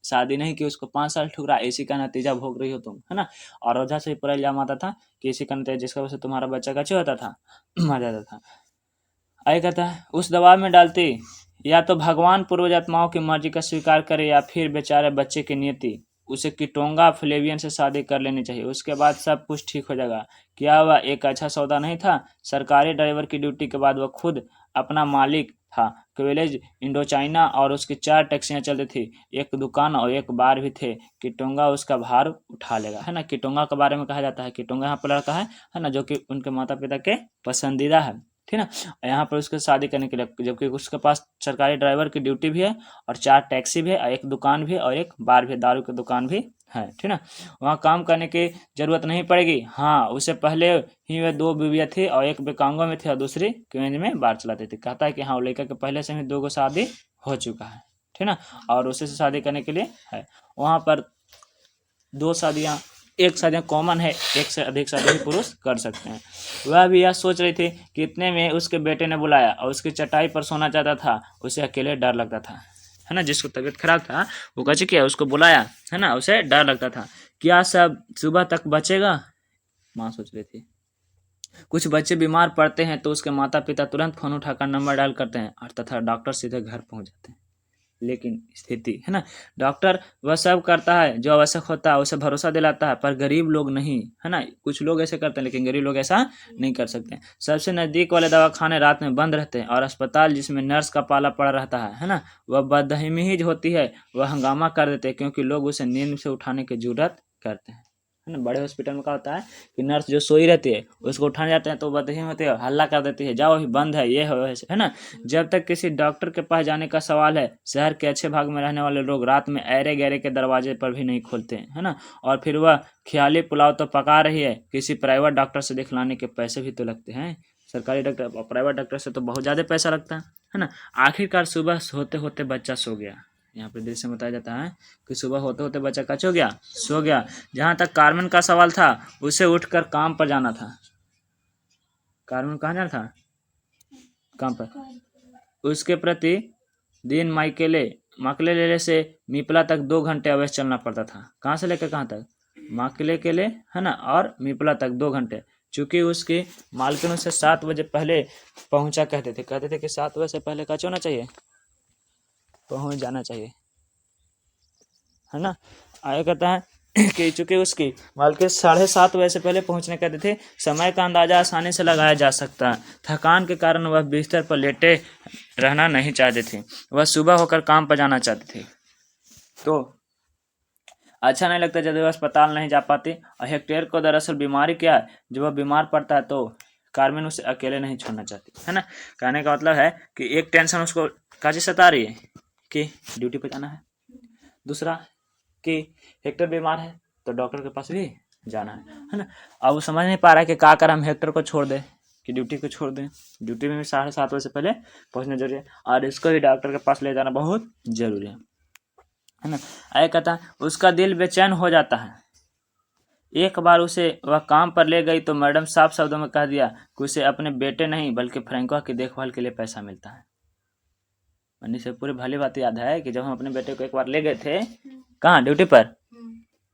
A: शादी नहीं की, उसको 5 साल ठुकरा, इसी का नतीजा भोग रही हो तुम, है ना। और ओझा से पूरा इल्जाम आता था कि इसी का नतीजा, जिसका वजह से तुम्हारा बच्चा का होता था, मर जाता था। आगे कहता है उस दबाव में डालती या तो भगवान पूर्वज आत्माओं की मर्जी का स्वीकार करे या फिर बेचारे बच्चे की नियति उसे किटोंगा फ्लेवियन से शादी कर लेनी चाहिए, उसके बाद सब कुछ ठीक हो जाएगा। क्या वह एक अच्छा सौदा नहीं था? सरकारी ड्राइवर की ड्यूटी के बाद वह खुद अपना मालिक था। क्वेलेज इंडोचाइना और उसकी 4 टैक्सियां चलती थी, एक दुकान और एक बार भी थे। किटोंगा उसका भार उठा लेगा, है ना। किटोंगा के बारे में कहा जाता है, किटोंगा यहाँ पर लड़का है ना, जो कि उनके माता पिता के पसंदीदा है, ठीक ना। यहाँ पर उसके शादी करने के लिए, जबकि उसके पास सरकारी ड्राइवर की ड्यूटी भी है और 4 टैक्सी भी है और एक दुकान भी है और एक बार भी, दारू की दुकान भी है, ठीक ना। वहाँ काम करने की जरूरत नहीं पड़ेगी। हाँ, उससे पहले ही वे 2 बीवियाँ थी और एक बेकांगो में थी और दूसरी क्वेंज में बार चलाती थी। कहता है कि हाँ, लड़का के पहले से ही 2 गो शादी हो चुका है, ठीक ना, और उसी से शादी करने के लिए है। वहाँ पर 2 शादियाँ, एक शादियाँ कॉमन है, एक से अधिक शादी भी पुरुष कर सकते हैं। वह भी यह सोच रही थी कि इतने में उसके बेटे ने बुलाया और उसकी चटाई पर सोना चाहता था। उसे अकेले डर लगता था, है ना। जिसको तबीयत खराब था वो कैसे किया, उसको बुलाया, है ना। उसे डर लगता था। क्या सब सुबह तक बचेगा, माँ सोच रही थी। कुछ बच्चे बीमार पड़ते हैं तो उसके माता पिता तुरंत फोन उठाकर नंबर डायल करते हैं और तथा डॉक्टर सीधे घर पहुंच जाते हैं। लेकिन स्थिति, है ना, डॉक्टर वह सब करता है जो आवश्यक होता है, उसे भरोसा दिलाता है, पर गरीब लोग नहीं, है ना। कुछ लोग ऐसे करते हैं लेकिन गरीब लोग ऐसा नहीं कर सकते। सबसे नज़दीक वाले दवाखाने रात में बंद रहते हैं और अस्पताल जिसमें नर्स का पाला पड़ा रहता है ना, वह बदतमीज होती है, वह हंगामा कर देते हैं क्योंकि लोग उसे नींद से उठाने की जरूरत करते हैं, है ना। बड़े हॉस्पिटल में क्या होता है कि नर्स जो सोई रहती है उसको उठाने जाते हैं तो बदतमीज होती है, हल्ला कर देती है, जाओ अभी बंद है, ये है ना। जब तक किसी डॉक्टर के पास जाने का सवाल है, शहर के अच्छे भाग में रहने वाले लोग रात में ऐरे गहरे के दरवाजे पर भी नहीं खोलते हैं, है ना। और फिर वह ख्याली पुलाव तो पका रही है, किसी प्राइवेट डॉक्टर से दिखलाने के पैसे भी तो लगते हैं। सरकारी डॉक्टर और प्राइवेट डॉक्टर से तो बहुत ज़्यादा पैसा लगता है ना। आखिरकार सुबह होते होते बच्चा सो गया। यहाँ पर दृश्य में बताया जाता है कि सुबह होते होते बच्चा क्या हो गया, सो गया। जहाँ तक कार्मेन का सवाल था, उसे उठकर काम पर जाना था। कार्मेन कहाँ जाना था, काम पर। उसके प्रति दिन माकलेले से मीपला तक 2 घंटे अवश्य चलना पड़ता था। कहाँ से लेकर कहाँ तक, माकलेले, है ना, और मीपला तक 2 घंटे। चूंकि उसकी मालकिन उसे 7 बजे पहले पहुंचा कहते थे कि 7 बजे से पहले क्या होना चाहिए, पहुंच जाना चाहिए, है ना। आगे कहता है कि चूंकि उसकी मालकिन 7:30 बजे से पहले पहुंचने कहते थे, समय का अंदाजा आसानी से लगाया जा सकता है। थकान के कारण वह बिस्तर पर लेटे रहना नहीं चाहती थी, वह सुबह होकर काम पर जाना चाहती थी। तो अच्छा नहीं लगता जब वह अस्पताल नहीं जा पाती। और हेक्टेयर को दरअसल बीमारी क्या है, जब वह बीमार पड़ता है तो कार्मेन उसे अकेले नहीं छोड़ना चाहती, है ना। कहने का मतलब है कि एक टेंशन उसको काजी सता रही है कि ड्यूटी पर जाना है, दूसरा कि हेक्टर बीमार है तो डॉक्टर के पास भी जाना है ना। अब वो समझ नहीं पा रहा है कि क्या कर, हम हेक्टर को छोड़ दें कि ड्यूटी को छोड़ दें। ड्यूटी में भी 7:30 बजे से पहले पहुंचना जरूरी है और इसको भी डॉक्टर के पास ले जाना बहुत जरूरी है ना। आगे कहता है उसका दिल बेचैन हो जाता है। एक बार उसे वह काम पर ले गई तो मैडम साफ शब्दों में कह दिया कि उसे अपने बेटे नहीं बल्कि फ्रैंकोआ की देखभाल के लिए पैसा मिलता है। मनी से पूरी भली बात याद है कि जब हम अपने बेटे को एक बार ले गए थे, कहाँ, ड्यूटी पर,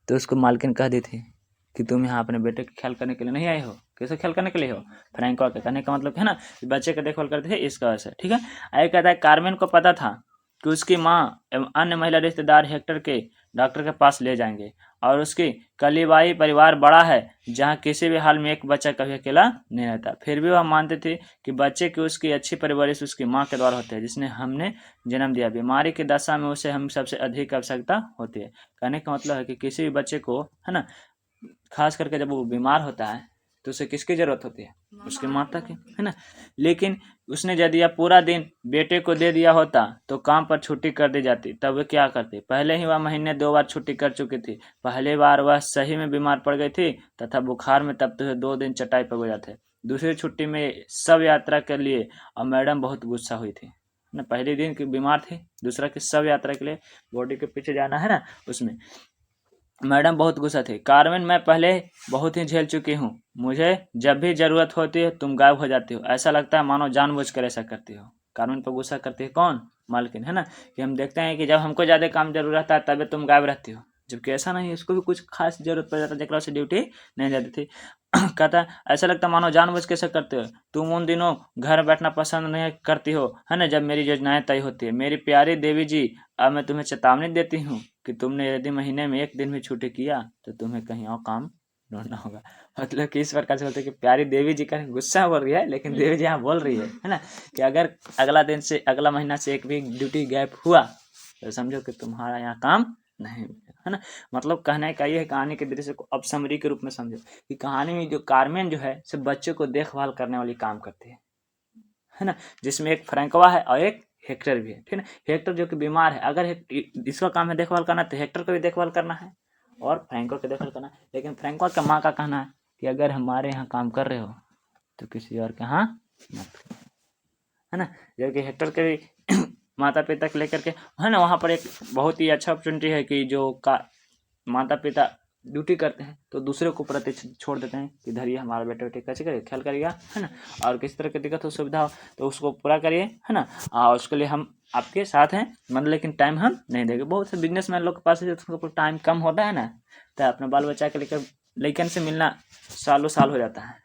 A: तो उसको मालकिन कह दी थी कि तुम यहाँ अपने बेटे का ख्याल करने के लिए नहीं आए हो। कैसे ख्याल करने के लिए हो, फ्रैंकोआ के कहने का मतलब है ना, बच्चे का देखभाल करते थे इसका वजह से, ठीक है। आगे कहता है कार्मेन को पता था कि उसकी माँ एवं अन्य महिला रिश्तेदार हेक्टर के डॉक्टर के पास ले जाएंगे और उसकी कलीबाई परिवार बड़ा है जहाँ किसी भी हाल में एक बच्चा कभी अकेला नहीं रहता। फिर भी वह मानते थे कि बच्चे की उसकी अच्छी परवरिश उसकी माँ के द्वारा होती है जिसने हमने जन्म दिया। बीमारी की दशा में उसे हम सबसे अधिक आवश्यकता होती है। कहने का मतलब है कि किसी भी बच्चे को, है ना, खास करके जब वो बीमार होता है तो उसे किसकी जरूरत होती है, उसके माता की, है ना। लेकिन उसने यदि यह पूरा दिन बेटे को दे दिया होता तो काम पर छुट्टी कर दी जाती, तब वे क्या करती। पहले ही वह महीने 2 बार छुट्टी कर चुकी थी। पहली बार वह सही में बीमार पड़ गई थी तथा बुखार में तपते हुए 2 दिन चटाई पर गुजरा थे। दूसरी छुट्टी में सब यात्रा के लिए और मैडम बहुत गुस्सा हुई थी ना। पहले दिन की बीमार थी, दूसरा की सब यात्रा के लिए बॉडी के पीछे जाना है ना, उसमें मैडम बहुत गुस्सा थी। कार्मेन, मैं पहले बहुत ही झेल चुकी हूँ, मुझे जब भी जरूरत होती है तुम गायब हो जाती हो, ऐसा लगता है मानो जानबूझकर ऐसा करती हो। कार्मेन पर गुस्सा करती है कौन, मालकिन, है ना, कि हम देखते हैं कि जब हमको ज़्यादा काम जरूर रहता है तभी तुम गायब रहती हो, जबकि ऐसा नहीं है, उसको भी कुछ खास जरूरत पड़ जाता जरा से ड्यूटी नहीं जाती थी। कहता ऐसा लगता मानो जानबूझ कैसे करते हो, तुम उन दिनों घर बैठना पसंद नहीं करती हो, है ना, जब मेरी योजनाएं तय होती है। मेरी प्यारी देवी जी, अब मैं तुम्हें चेतावनी देती हूँ कि तुमने यदि महीने में 1 दिन भी छुट्टी किया तो तुम्हें कहीं और काम ढूंढना होगा। मतलब कि इस प्रकार से बोलते हैं कि प्यारी देवी जी का गुस्सा बोल रही है, लेकिन देवी जी यहाँ बोल रही है ना, कि अगर अगला महीना से एक भी ड्यूटी गैप हुआ तो समझो कि तुम्हारा यहाँ काम नहीं, है ना। मतलब कहने का ये है, कहानी के दृश्य को अब समरी के रूप में समझो कि कहानी में जो कार्मेन जो है सिर्फ बच्चों को देखभाल करने वाली काम करती है ना, जिसमें एक फ्रैंकवा है और एक हेक्टर भी है, ठीक है। हेक्टर जो कि बीमार है, अगर इसका काम है देखभाल करना तो हेक्टर को भी देखभाल करना है और फ्रैंको की देखभाल करना है। लेकिन फ्रैंको का माँ का कहना है कि अगर हमारे यहाँ काम कर रहे हो तो किसी और के यहाँ मत करो, है ना। जबकि हेक्टर के भी माता पिता को लेकर के, है ना, वहाँ पर एक बहुत ही अच्छा अपॉर्चुनिटी है कि जो का माता पिता ड्यूटी करते हैं तो दूसरे को प्रति छोड़ देते हैं कि धरिए हमारा बेटा बेटी कैसे करिए, ख्याल करिएगा, है ना, और किस तरह की दिक्कत हो सुविधा हो तो उसको पूरा करिए, है ना, और उसके लिए हम आपके साथ हैं, मतलब लेकिन टाइम हम नहीं देंगे। बहुत से बिजनेसमैन लोग के पास उसको टाइम कम होता है ना, तो अपने बाल बच्चा के लेकर लेकिन से मिलना सालों साल हो जाता है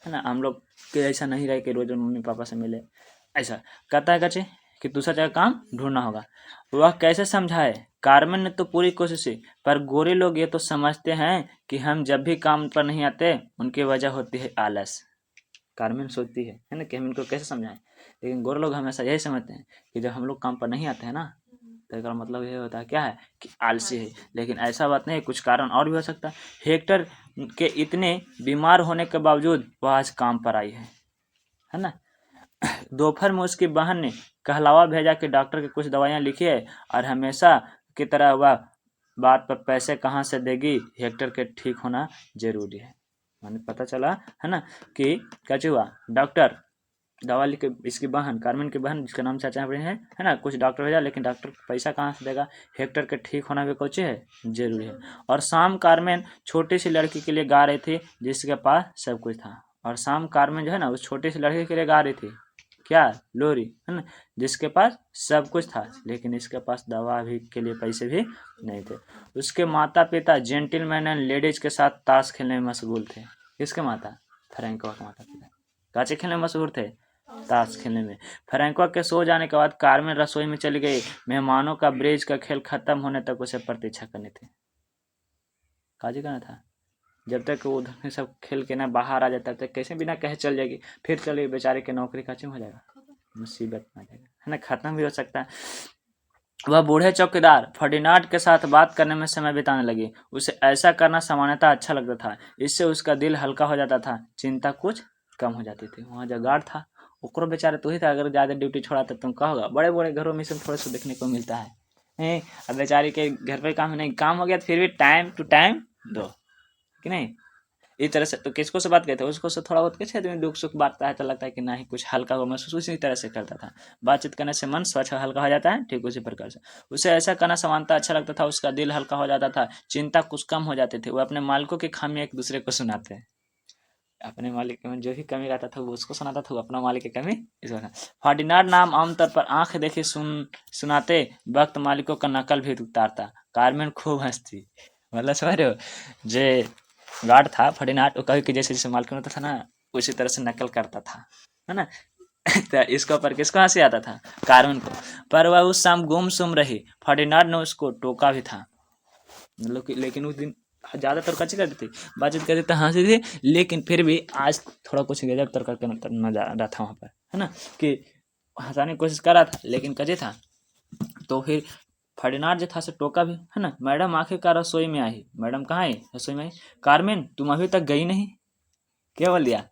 A: ना। हम लोग के ऐसा नहीं रहे कि रोज मम्मी पापा से मिले, ऐसा कहता है कच्चे कि दूसरा जगह काम ढूंढना होगा। वह कैसे समझाए, कार्मेन ने तो पूरी कोशिश की, पर गोरे लोग ये तो समझते हैं कि हम जब भी काम पर नहीं आते उनकी वजह होती है आलस। कार्मेन सोचती है ना, कि हम इनको कैसे समझाएं, लेकिन गोरे लोग हमेशा यही समझते हैं कि जब हम लोग काम पर नहीं आते हैं ना तो इसका मतलब ये होता है क्या है कि आलसी है। लेकिन ऐसा बात नहीं, कुछ कारण और भी हो सकता है। हेक्टर के इतने बीमार होने के बावजूद वह आज काम पर आई है ना। दोपहर में उसकी बहन ने कहलावा भेजा कि डॉक्टर की कुछ दवाइयाँ लिखी है और हमेशा की तरह वह बात पर पैसे कहाँ से देगी, हेक्टर के ठीक होना जरूरी है। मैंने पता चला है ना कि क्या हुआ, डॉक्टर दवा लिख के, इसकी बहन कार्मेन की बहन जिसका नाम चाचा है ना, कुछ डॉक्टर भेजा, लेकिन डॉक्टर पैसा कहाँ से देगा, हेक्टर के ठीक होना भी कुछ है जरूरी है। और शाम कार्मेन छोटी सी लड़की के लिए गा रही थी जिसके पास सब कुछ था। और शाम कार्मेन जो है ना उस छोटी सी लड़की के लिए गा रही थी क्या, लोरी, है ना, जिसके पास सब कुछ था लेकिन इसके पास दवा भी के लिए पैसे भी नहीं थे। उसके माता पिता जेंटलमैन एंड लेडीज के साथ ताश खेलने में मशगूल थे। किसके माता, फ्रैंको के माता पिता काचे खेलने में मशहूर थे, ताश खेलने में। फ्रैंको के सो जाने के बाद कार्मेन रसोई में चली गई। मेहमानों का ब्रिज का खेल खत्म होने तक उसे प्रतीक्षा करनी थी। काजी करना था, जब तक वो उधर सब खेल के ना बाहर आ जाता तक कैसे बिना कहे चल जाएगी, फिर चलिए बेचारे की नौकरी खत्म हो जाएगा, मुसीबत में आ जाएगा, है ना, खत्म भी हो सकता है। वह बूढ़े चौकीदार फर्डिनांड के साथ बात करने में समय बिताने लगी। उसे ऐसा करना सामान्यतः अच्छा लगता था, इससे उसका दिल हल्का हो जाता था, चिंता कुछ कम हो जाती थी। वहाँ जो गार्ड था ओकरो बेचारे तो ही था, अगर ज़्यादा ड्यूटी छोड़ा तो तुम कहोगा, बड़े बड़े घरों में सब थोड़ा सा देखने को मिलता है। अब बेचारी के घर पे काम नहीं, काम हो गया तो फिर भी टाइम टू टाइम दो कि नहीं। इस तरह से तो किसको से बात करते हैं, उसको से थोड़ा बहुत कैसे आदमी दुख सुख बांटता है तो लगता है कि नहीं कुछ हल्का हो महसूस, उसी तरह से करता था। बातचीत करने से मन स्वच्छ हल्का हो जाता है, ठीक उसी प्रकार से उसे ऐसा करना समानता अच्छा लगता था, उसका दिल हल्का हो जाता था, चिंता कुछ कम हो जाती थी। वो अपने मालिकों की खामी एक दूसरे को सुनाते हैं, अपने मालिक में जो भी कमी रहता था वो उसको सुनाता था, वो अपना मालिक की कमी इसको सुनाता। फर्डिनांड नाम आमतौर पर आंख देखी सुनाते वक्त मालिकों का नकल भी उतारता। कार्मेन खूब हंसती, मतलब समझ रहे हो, जे गार्ड था फर्डिनांड, वो कभी कि जैसे जैसे मालिक होता था ना उसी तरह से नकल करता था, है ना। तो इसके ऊपर किसको हंसी आता था, कार्मेन को। पर वह उस शाम गुमसुम रही। फर्डिनांड ने उसको टोका भी था, मतलब कि लेकिन उस दिन ज़्यादातर कच्ची करती थी, बातचीत करती तो हंसी थी, लेकिन फिर भी आज थोड़ा कुछ गजब तर करके नजर आ रहा था वहाँ पर, है ना, कि हंसाने की कोशिश कर रहा था लेकिन कजे था। तो फिर फर्डिनांड जो था से टोका भी, है ना। मैडम आखिरकार रसोई में आई। मैडम कहाँ आई, रसोई में आई। कार्मेन तुम अभी तक गई नहीं, क्या बोल दिया,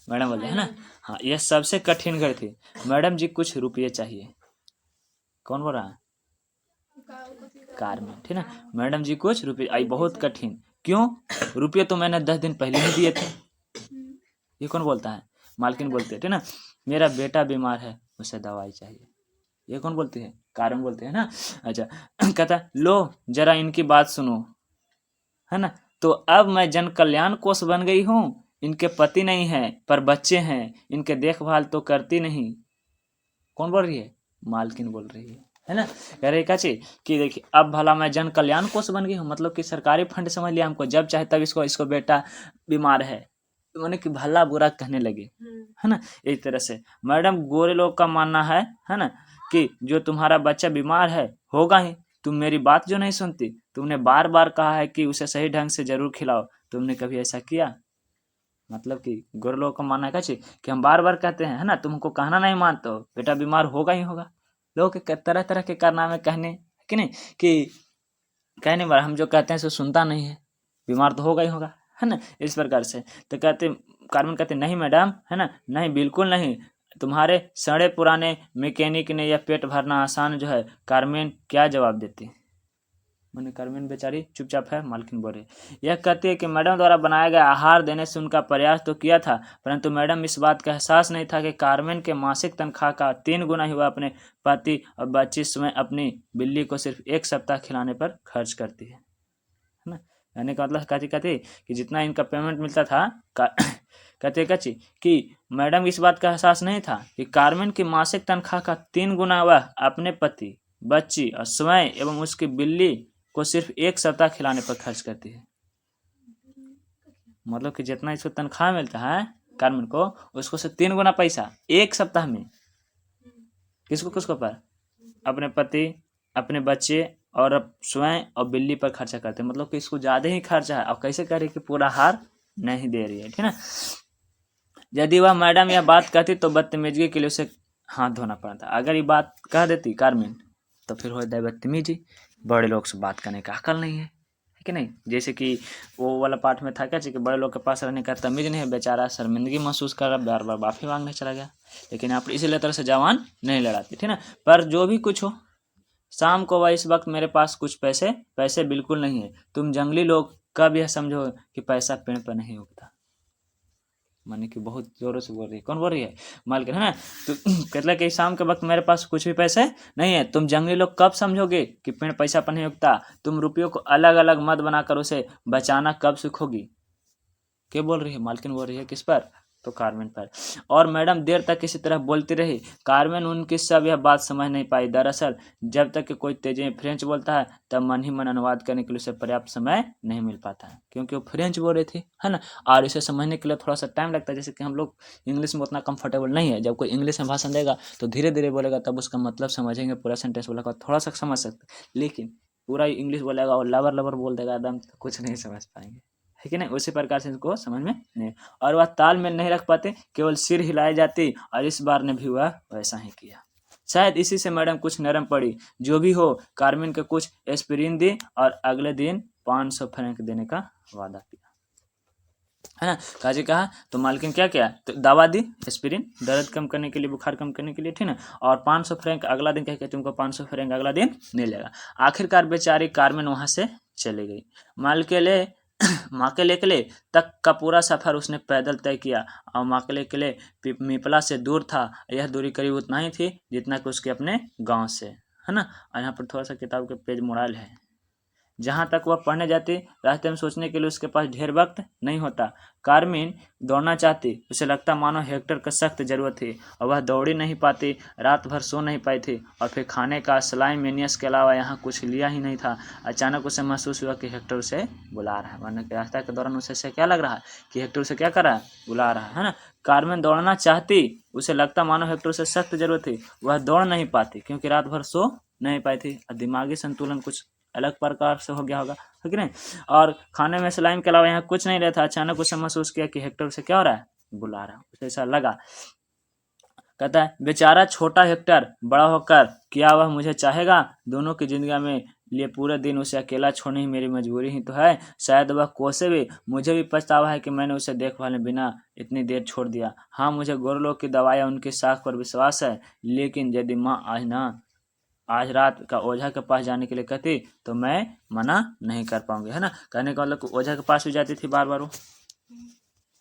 A: मैडम बोल दिया, है ना। हाँ, यह सबसे कठिन घर थी। मैडम जी कुछ रुपये चाहिए। कौन बोल रहा है, कार में, ठीक ना। मैडम जी कुछ रुपये, आई बहुत कठिन, क्यों, रुपये तो मैंने 10 दिन पहले ही दिए थे। ये कौन बोलता है, मालकिन बोलते है, ठीक ना। मेरा बेटा बीमार है, उसे दवाई चाहिए। ये कौन बोलती है, कारण बोलते हैं ना। अच्छा, कहता लो जरा इनकी बात सुनो, है ना। तो अब मैं जन कल्याण कोष बन गई हूँ। इनके पति नहीं है पर बच्चे हैं, इनके देखभाल तो करती नहीं। कौन बोल रही है, मालकिन बोल रही है। है ना। कह रहे क्या चीज कि देखिए अब भला मैं जन कल्याण कोष बन गई हूँ, मतलब कि सरकारी फंड समझ लिया हमको, जब चाहे तब इसको बेटा बीमार है मैंने कि भला बुरा कहने लगे, है ना। इस तरह से मैडम गोरे लोग का मानना है ना, कि जो तुम्हारा बच्चा बीमार है होगा ही, तुम मेरी बात जो नहीं सुनती, तुमने बार बार कहा है कि उसे सही ढंग से जरूर खिलाओ, तुमने कभी ऐसा किया। मतलब कि गोरे लोगों का मानना है क्या चीज कि हम बार बार कहते हैं, है ना, तुमको कहना नहीं मानते हो, बेटा बीमार होगा ही होगा। लोग के तरह तरह के कारनामे कहने कि नहीं, कि कहने बार हम जो कहते हैं सो सुनता नहीं है, बीमार तो होगा ही होगा, है ना। इस प्रकार से तो कहते कार्मेन कहते नहीं मैडम, है ना, नहीं बिल्कुल नहीं, तुम्हारे सड़े पुराने मैकेनिक ने यह पेट भरना आसान जो है। कार्मेन क्या जवाब देती, मैंने कार्मेन बेचारी चुपचाप है। मालकिन बोले यह कहती है कि मैडम द्वारा बनाया गया आहार देने से उनका प्रयास तो किया था, परंतु मैडम इस बात का एहसास नहीं था कि कार्मेन के मासिक तनख्वाह का 3 गुना ही वह अपने पति और बच्ची स्वयं अपनी बिल्ली को सिर्फ 1 सप्ताह खिलाने पर खर्च करती है ना। कहने का मतलब कहती कहती कि जितना इनका पेमेंट मिलता था कहते कची कि मैडम इस बात का एहसास नहीं था कि कार्मेन की मासिक तनख्वाह का 3 गुना वह अपने पति, बच्ची और स्वयं एवं उसकी बिल्ली को सिर्फ 1 सप्ताह खिलाने पर खर्च करती है। मतलब कि जितना इसको तनख्वाह मिलता है कार्मेन को, उसको से 3 गुना पैसा 1 सप्ताह में किसको किसको पर, अपने पति, अपने बच्चे और स्वयं और बिल्ली पर खर्चा करते हैं। मतलब कि इसको ज्यादा ही खर्चा है। और कैसे करे कि पूरा हार नहीं दे रही है, ठीक है ना। यदि वह मैडम यह बात कहती तो बदतमीजी के लिए उसे हाथ धोना पड़ता। अगर ये बात कह देती कार्मेन तो फिर हो जाए बदतमीजी, बड़े लोग से बात करने का अकल नहीं है कि नहीं। जैसे कि वो वाला पार्ट में था क्या कि बड़े लोग के पास रहने का तमीज नहीं है, बेचारा शर्मिंदगी महसूस कर रहा, बार बार माफी मांगने चला गया। लेकिन आप इसीलिए तरह से जवान नहीं लड़ाती, ठीक ना। पर जो भी कुछ हो, शाम को वह इस वक्त मेरे पास कुछ पैसे पैसे बिल्कुल नहीं है। तुम जंगली लोग कब यह समझो कि पैसा पेड़ पर नहीं उगता। माने कि बहुत जोरों से बोल रही है। कौन बोल रही है, मालकिन, है ना। तो कहला कि शाम के वक्त मेरे पास कुछ भी पैसे नहीं है। तुम जंगली लोग कब समझोगे कि पेड़ पैसा पर नहीं उगता। तुम रुपयों को अलग अलग मत बनाकर उसे बचाना कब सीखोगी। क्या बोल रही है, मालकिन बोल रही है किस पर, तो कार्मेन पर। और मैडम देर तक इसी तरह बोलती रही। कार्मेन उनकी सब यह बात समझ नहीं पाई। दरअसल जब तक कि कोई तेजी में फ्रेंच बोलता है तब मन ही मन अनुवाद करने के लिए उसे पर्याप्त समय नहीं मिल पाता है, क्योंकि वो फ्रेंच बोल रही थी, है ना। और इसे समझने के लिए थोड़ा सा टाइम लगता है। जैसे कि हम लोग इंग्लिश में उतना कंफर्टेबल नहीं है, जब कोई इंग्लिश में भाषण देगा तो धीरे धीरे बोलेगा, तब उसका मतलब समझेंगे, पूरा सेंटेंस बोलेगा थोड़ा सा समझ सकते, लेकिन पूरा इंग्लिश बोलेगा और लबर लबर बोल देगा एकदम, तो कुछ नहीं समझ पाएंगे, है कि नहीं। उसी प्रकार से इसको समझ में नहीं, और वह तालमेल नहीं रख पाते, केवल सिर हिलाई जाती। और इस बार ने भी वह वैसा ही किया। शायद इसी से मैडम कुछ नरम पड़ी। जो भी हो, कार्मेन के कुछ एस्पिरिन दी और अगले दिन 500 फ्रैंक देने का वादा किया, है ना। काजी कहा तो मालकिन क्या किया, तो दवा दी एस्पिरिन, दर्द कम करने के लिए, बुखार कम करने के लिए, ठीक ना। और 500 फ्रैंक अगला दिन, कह के तुमको 500 फ्रैंक अगला दिन मिलेगा। आखिरकार बेचारी कार्मेन वहां से चली गई। मालकेले माकेले किले तक का पूरा सफर उसने पैदल तय किया। और माकेले किले मिपला से दूर था। यह दूरी करीब उतना ही थी जितना कि उसके अपने गांव से, है ना। और यहाँ पर थोड़ा सा किताब के पेज मुड़ाल है। जहाँ तक वह पढ़ने जाती, रास्ते में सोचने के लिए उसके पास ढेर वक्त नहीं होता। कार्मिन दौड़ना चाहती, उसे लगता मानो हेक्टर का सख्त जरूरत थी, और वह दौड़ी नहीं पाती, रात भर सो नहीं पाई थी। और फिर खाने का स्लाइम मेनियस के अलावा यहाँ कुछ लिया ही नहीं था। अचानक उसे महसूस हुआ कि हेक्टर उसे बुला रहा है। वरना रास्ता के दौरान उसे क्या लग रहा है कि हेक्टर उसे क्या कर रहा है, बुला रहा है ना। कार्मेन दौड़ना चाहती, उसे लगता मानो हेक्टर उसे सख्त जरूरत थी। वह दौड़ नहीं पाती क्योंकि रात भर सो नहीं पाई थी, और दिमागी संतुलन कुछ अलग प्रकार से हो गया होगा, है कि नहीं। और खाने में स्लाइम के अलावा यहाँ कुछ नहीं रहता। अचानक उसे महसूस किया कि हेक्टर उसे क्या हो रहा है, बुला रहा है। उसे ऐसा लगा। कहता है बेचारा छोटा हेक्टर बड़ा होकर क्या वह मुझे चाहेगा। दोनों की जिंदगी में लिए पूरे दिन उसे अकेला छोड़ने ही मेरी मजबूरी ही तो है। शायद वह कोसे भी। मुझे भी पछतावा है कि मैंने उसे देखभाल में बिना इतनी देर छोड़ दिया। हाँ, मुझे गोरलों की दवाइयाँ उनकी साख पर विश्वास है, लेकिन यदि माँ आज रात का ओझा के पास जाने के लिए कहती तो मैं मना नहीं कर पाऊंगी, है ना। कहने का मतलब ओझा के पास भी जाती थी बार बार वो,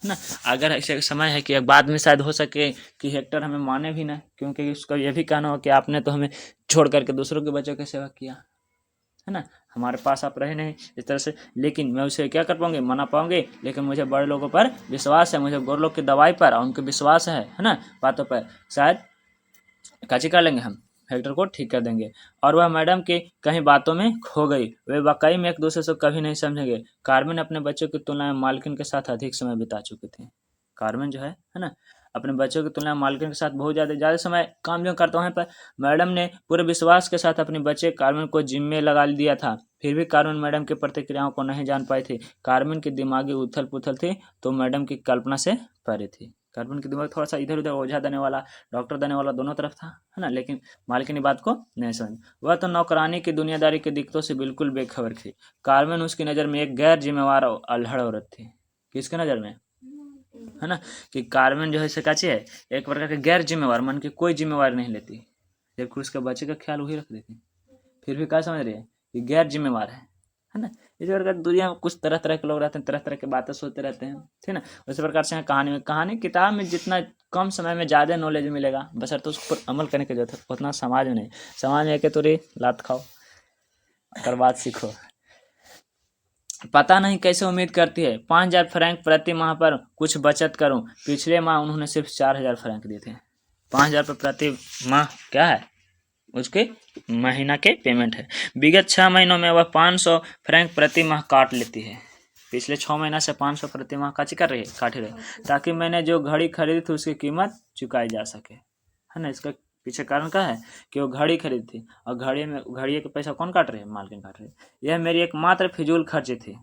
A: है ना। अगर ऐसे समय है कि बाद में शायद हो सके कि हेक्टर हमें माने भी ना, क्योंकि उसका यह भी कहना हो कि आपने तो हमें छोड़ करके दूसरों के बच्चों की सेवा किया, है ना, हमारे पास आप रहे नहीं इस तरह से। लेकिन मैं उसे क्या कर पाऊंगी, मना पाऊंगी। लेकिन मुझे बड़े लोगों पर विश्वास है, मुझे गोर लोग की दवाई पर और उनके विश्वास है ना, बातों पर। शायद काची कर लेंगे हम। फैक्टर को ठीक कर देंगे। और वह मैडम की कहीं बातों में खो गई, वे वाकई में एक दूसरे से कभी नहीं समझेंगे। कार्मेन अपने बच्चों की तुलना में मालकिन के साथ अधिक समय बिता चुकी थी। कार्मेन जो है ना, अपने बच्चों की तुलना में मालकिन के साथ बहुत ज़्यादा समय काम जो करता है, पर मैडम ने पूरे विश्वास के साथ अपने बच्चे कार्मेन को जिम्मे लगा दिया था। फिर भी कार्मेन मैडम की प्रतिक्रियाओं को नहीं जान पाई थी। कार्मेन की दिमागी उथल पुथल थी तो मैडम की कल्पना से परे थी। कार्मेन की दिमाग थोड़ा सा इधर उधर, ओझा देने वाला डॉक्टर देने वाला दोनों तरफ था, है ना, लेकिन मालकिन बात को नहीं समझ। वह तो नौकरानी की दुनियादारी के दिक्कतों से बिल्कुल बेखबर थी। कार्मेन उसकी नज़र में एक गैर जिम्मेवार और अल्हड़ औरत थी। किसके नज़र में, है ना, कि कार्मेन जो है सकाची है, एक प्रकार के गैर जिम्मेवार, मन की कोई जिम्मेवारी नहीं लेती, जबकि उसके बच्चे का ख्याल वही रख देती। फिर भी क्या समझ रही है कि गैर जिम्मेवार है ना। इसी प्रकार दुनिया में कुछ तरह तरह के लोग रहते हैं, तरह तरह की बातें सोचते रहते हैं, ठीक है ना। उसी प्रकार से कहानी किताब में जितना कम समय में ज़्यादा नॉलेज मिलेगा, बशर्ते उसके ऊपर अमल करने की जरूरत है, उतना समाज में नहीं। समाज में एक तोरी लात खाओ और बात सीखो। पता नहीं कैसे उम्मीद करती है 5,000 फ्रैंक प्रति माह पर कुछ बचत करूं। पिछले माह उन्होंने सिर्फ 4,000 फ्रैंक दिए थे। 5,000 पर प्रति माह क्या है, उसके महीना के पेमेंट है। विगत 6 महीनों में वह 500 फ्रैंक प्रति माह काट लेती है। पिछले 6 महीना से 500 प्रति माह काट ही रहे, ताकि मैंने जो घड़ी खरीदी थी उसकी कीमत चुकाई जा सके, है ना। इसका पीछे कारण क्या है कि वो घड़ी खरीदी थी, और घड़ी का पैसा कौन काट रही है, मालकिन काट रही है। यह मेरी एकमात्र फिजूल खर्च थी।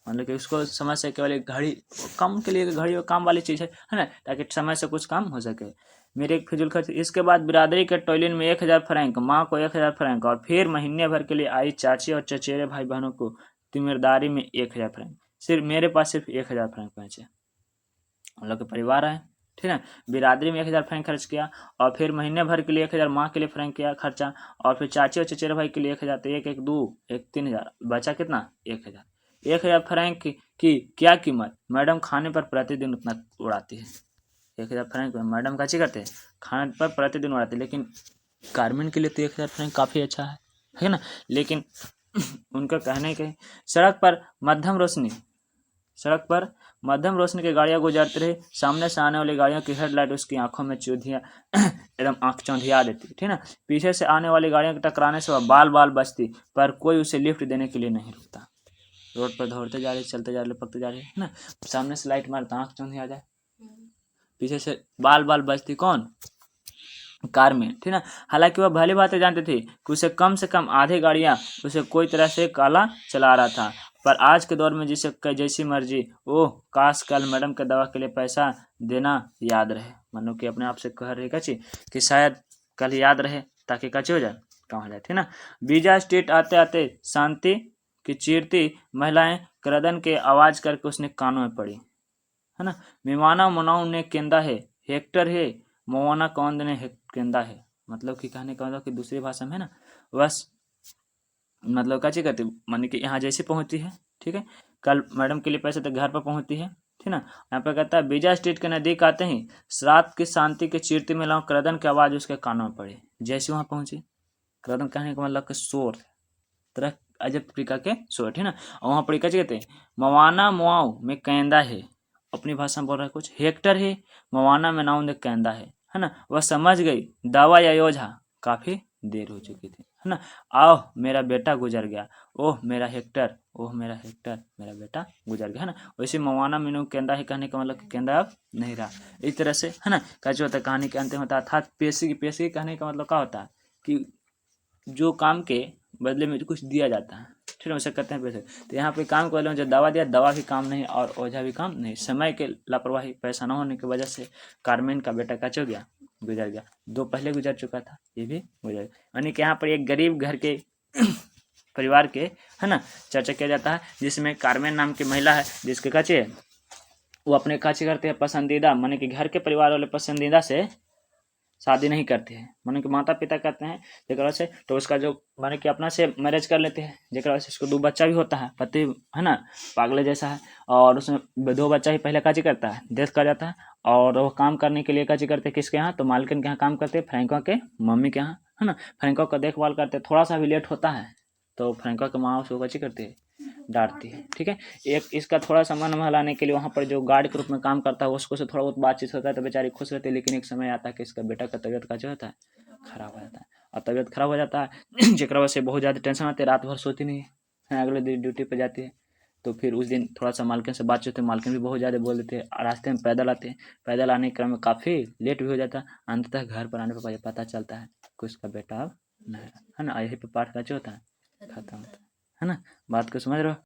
A: मतलब कि उसको समझ से केवल एक घड़ी काम के लिए, घड़ी काम वाली चीज़ है ना, ताकि समय से कुछ काम हो सके। मेरे एक फिजूल खर्च। इसके बाद बिरादरी के टॉयलेट में 1,000 फ्रैंक, माँ को 1,000 फ्रैंक, और फिर महीने भर के लिए आई चाची और चचेरे भाई बहनों को तिमिरदारी में 1,000 फ्रैंक। सिर्फ मेरे पास सिर्फ 1,000 फ्रैंक बचे। हम लोग के परिवार है, ठीक है। बिरादरी में 1,000 फ्रैंक खर्च किया, और फिर महीने भर के लिए 1,000 माँ के लिए फ्रैंक किया खर्चा, और फिर चाची और चचेरे भाई के लिए 1,000, तो एक 3,000 बचा कितना, 1,000। 1,000 फ्रैंक की क्या कीमत, मैडम खाने पर प्रतिदिन उतना उड़ाती है। 1,000 फ्रैंक मैडम का करते हैं, खाने पर प्रतिदिन उड़ाती है। लेकिन कार्मेन के लिए तो 1,000 फ्रैंक काफ़ी अच्छा है ना। लेकिन उनका कहने के सड़क पर मध्यम रोशनी की गाड़ियां गुजरती रही। सामने से आने वाली गाड़ियों की हेडलाइट उसकी आंखों में चौंधिया एकदम आंख चौंधिया देती, ठीक ना। पीछे से आने वाली गाड़ियों के टकराने से वह बाल बाल बचती, पर कोई उसे लिफ्ट देने के लिए नहीं रुकता। रोड पर दौड़ते जा रहे, चलते जा रहे, लपकते जा रहे, है ना। सामने से लाइट मारता, आंख चौंधिया जाए, पीछे से बाल बाल बचती, कौन, कार में, ठीक ना। हालांकि वह भली बातें जानते थे कि उसे कम से कम आधी गाड़ियां उसे कोई तरह से काला चला रहा था, पर आज के दौर में जिसे जैसी मर्जी, ओह काश कल मैडम के दवा के लिए पैसा देना याद रहे। मानो कि अपने आप से कह रही कची कि शायद कल याद रहे, ताकि कची हो जाए, काम हो जाए, ठीक ना। बीजा स्ट्रीट आते आते शांति की चीरती महिलाएं क्रदन के आवाज करके उसने कानों में पड़ी, है ना। मिमाना मनाऊ ने केंदा है, हेक्टर है, मोवाना कौंद ने केंदा है। मतलब कि कहने का मतलब कि दूसरी भाषा में, है ना, बस मतलब क्या चीज करती, मान कि यहाँ जैसे पहुंचती है, ठीक है, कल मैडम के लिए पैसे तो घर पर पहुंचती है, ठीक ना। यहाँ पे कहता है बीजा स्ट्रीट के नजदीक आते ही रात की शांति के चीरती महिलाओं क्रदन की आवाज उसके कानों में पड़ी। जैसे वहां पहुंची, क्रदन कहने का मतलब कि शोर, तरह अजब तरीका के शोर, ठीक ना। और वहाँ पर क्या कहते हैं, मवाना मुआव में कैंदा है, अपनी भाषा में बोल रहा है कुछ, हेक्टर है, मवाना में नाउन दे कैंदा है ना। वह समझ गई दावा या योझा काफी देर हो चुकी थी, है ना। आओ मेरा बेटा गुजर गया, ओह मेरा हेक्टर, मेरा बेटा गुजर गया, है ना। वैसे मवाना मीनू केंदा है कहने का मतलब कि केंदा अब नहीं रहा, इस तरह से, है ना। कैसे होता है, कहानी के अंत में होता है अर्थात पेशी कहने का मतलब क्या होता है कि जो काम के बदले में जो कुछ दिया जाता है, ठीक है, उसे कहते हैं पैसे। तो यहाँ पे काम के बदले में जो दवा दिया, दवा भी काम नहीं और ओझा भी काम नहीं। समय के लापरवाही, पैसा न होने की वजह से कार्मेन का बेटा कच हो गया, गुजर गया। 2 पहले गुजर चुका था, ये भी गुजर गया। यानी कि यहाँ पर एक गरीब घर के परिवार के, है ना, चर्चा किया जाता है, जिसमें कार्मेन नाम की महिला है, जिसके कचे वो अपने कचे करते हैं पसंदीदा, माने कि घर के परिवार वाले पसंदीदा से शादी नहीं करते हैं, माने कि माता पिता कहते हैं जेकरा से, तो उसका जो माने कि अपना से मैरिज कर लेते हैं, जेकरा से उसको 2 बच्चा भी होता है, पति, है ना, पागले जैसा है, और उसमें 2 बच्चा ही पहले काजी करता है, डेथ कर जाता है, और वो काम करने के लिए काजी करते हैं किसके यहाँ, तो मालकिन के यहाँ काम करते हैं, फ्रैंको के मम्मी के यहाँ, है ना। फ्रैंको का देखभाल करते हैं, थोड़ा सा भी लेट होता है तो फ्रैंको के माँ उसको काजी करते हैं, डांटती है, ठीक है। एक इसका थोड़ा सा मन बहलाने के लिए वहाँ पर जो गार्ड के रूप में काम करता है उसको से थोड़ा बहुत बातचीत होता है, तो बेचारी खुश रहती है। लेकिन एक समय आता है कि इसका बेटा का तबीयत का जो होता है खराब हो जाता है, और तबीयत खराब हो जाता है जेकरा वजह से बहुत ज़्यादा टेंशन आती है, रात भर सोती नहीं है, अगले दिन ड्यूटी पर जाती है। तो फिर उस दिन थोड़ा सा मालकिन से बातचीत होती है, मालकिन भी बहुत ज़्यादा बोल देते हैं। रास्ते में पैदल आते हैं, पैदल आने के क्रम में काफ़ी लेट भी हो जाता है। अंततः घर पर आने पर पता चलता है कि उसका बेटा अब नहीं है ना। यही पे पाठ का जो होता है खत्म होता है ना। बात को समझ रहे हो?